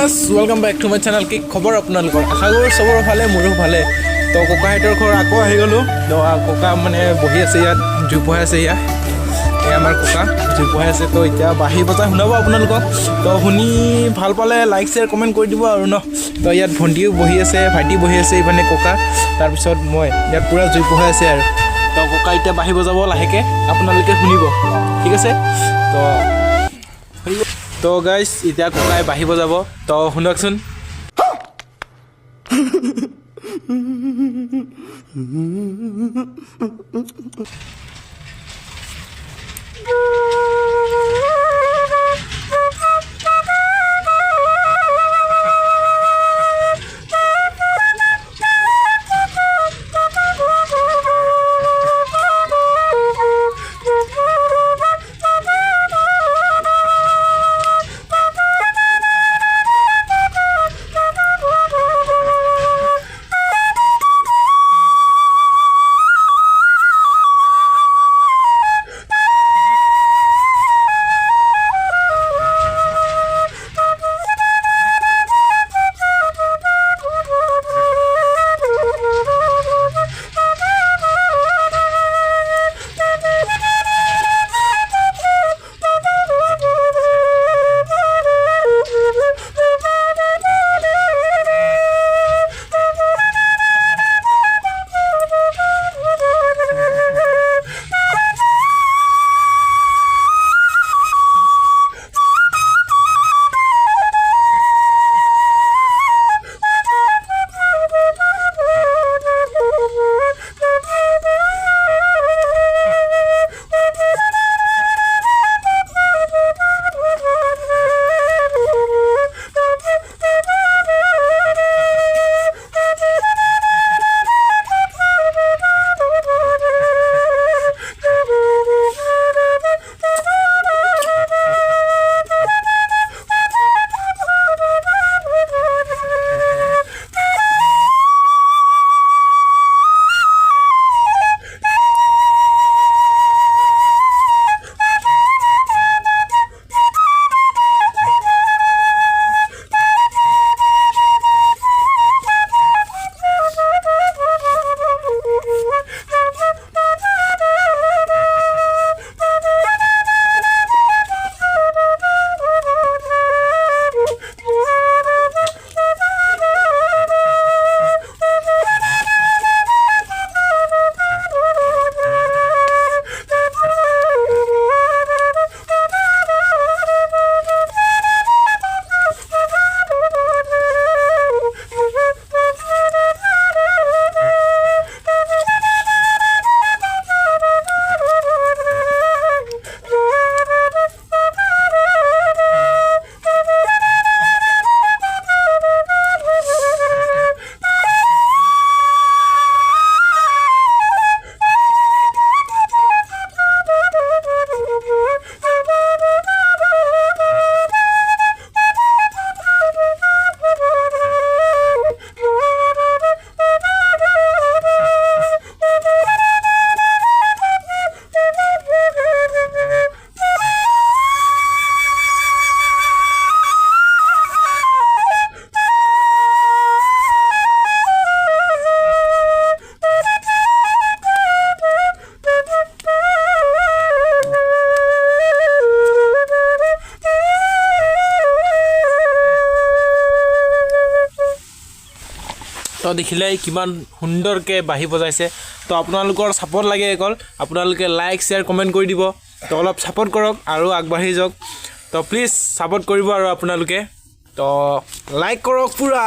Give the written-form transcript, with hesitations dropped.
Viewers welcome back to my channel. কি খবৰ আপোনালোকৰ? আশা কৰোঁ চবৰে ভালে, মোৰো ভালে। তো ককাহঁতৰ ঘৰ আকৌ আহি গ'লোঁ। তো ককা মানে বহি আছে ইয়াত, জুই পঢ়াই আছে ইয়াত। এই আমাৰ ককা জুই পঢ়াই আছে। তো এতিয়া বাঁহী বজাই শুনাব আপোনালোকক। তো শুনি ভাল পালে লাইক শ্বেয়াৰ কমেণ্ট কৰি দিব আৰু ন। তো ইয়াত ভণ্টিও বহি আছে, ভাইটি বহি আছে, ইফালে ককা, তাৰপিছত মই ইয়াত পূৰা জুই পঢ়াই আছে আৰু। তো ককা এতিয়া বাঁহী বজাব লাহেকৈ, আপোনালোকে শুনিব, ঠিক আছে? তো তো গাইজ এতিয়া ককাই বাঁহী বজাব, তো শুনকচোন। তো দেখিলে কিমান সুন্দৰকৈ বাঁহী বজাইছে। তো আপোনালোকৰ ছাপোৰ্ট লাগে অকল, আপোনালোকে লাইক শ্বেয়াৰ কমেণ্ট কৰি দিব। তো অলপ ছাপোৰ্ট কৰক আৰু আগবাঢ়ি যাওক। তো প্লিজ ছাপোৰ্ট কৰিব আৰু আপোনালোকে। তো লাইক কৰক পূৰা।